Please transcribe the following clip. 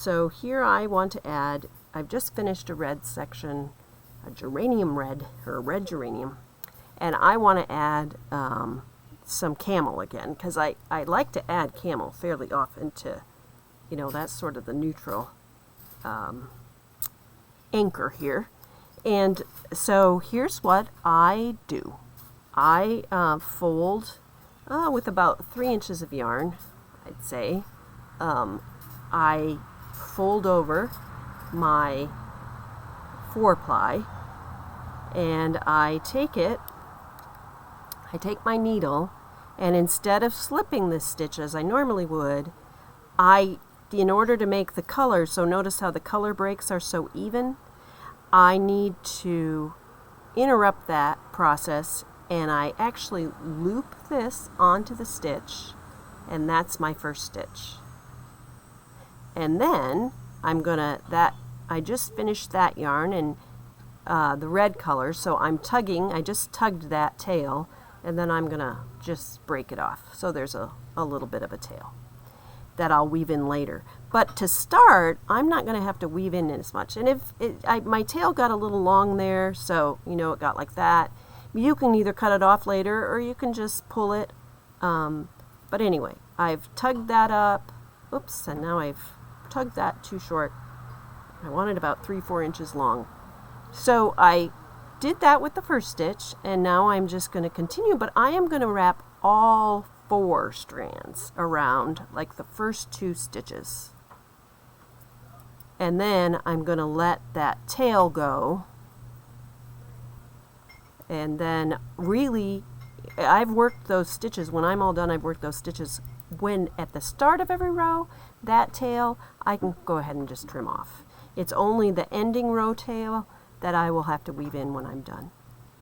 So here I want to add, I've just finished a red section, a geranium red, or a red geranium, and I want to add some camel again, because I like to add camel fairly often to, you know, that's sort of the neutral anchor here. And so here's what I do. I fold with about 3 inches of yarn, I'd say. I fold over my 4-ply, and I take my needle, and instead of slipping this stitch as I normally would, in order to make the color, so notice how the color breaks are so even, I need to interrupt that process, and I actually loop this onto the stitch, and that's my first stitch. And then I just finished that yarn and the red color, so I just tugged that tail, and then I'm gonna just break it off. So there's a little bit of a tail that I'll weave in later. But to start, I'm not gonna have to weave in as much. And if my tail got a little long there, so you know it got like that, you can either cut it off later or you can just pull it. But anyway, I've tugged that up. Oops, and now I've tugged that too short. I want it about 3-4 inches long. So I did that with the first stitch, and now I'm just going to continue, but I am going to wrap all 4 strands around, like the first 2 stitches. And then I'm going to let that tail go. And then really, I've worked those stitches, when I'm all done, I've worked those stitches when at the start of every row, that tail, I can go ahead and just trim off. It's only the ending row tail that I will have to weave in when I'm done.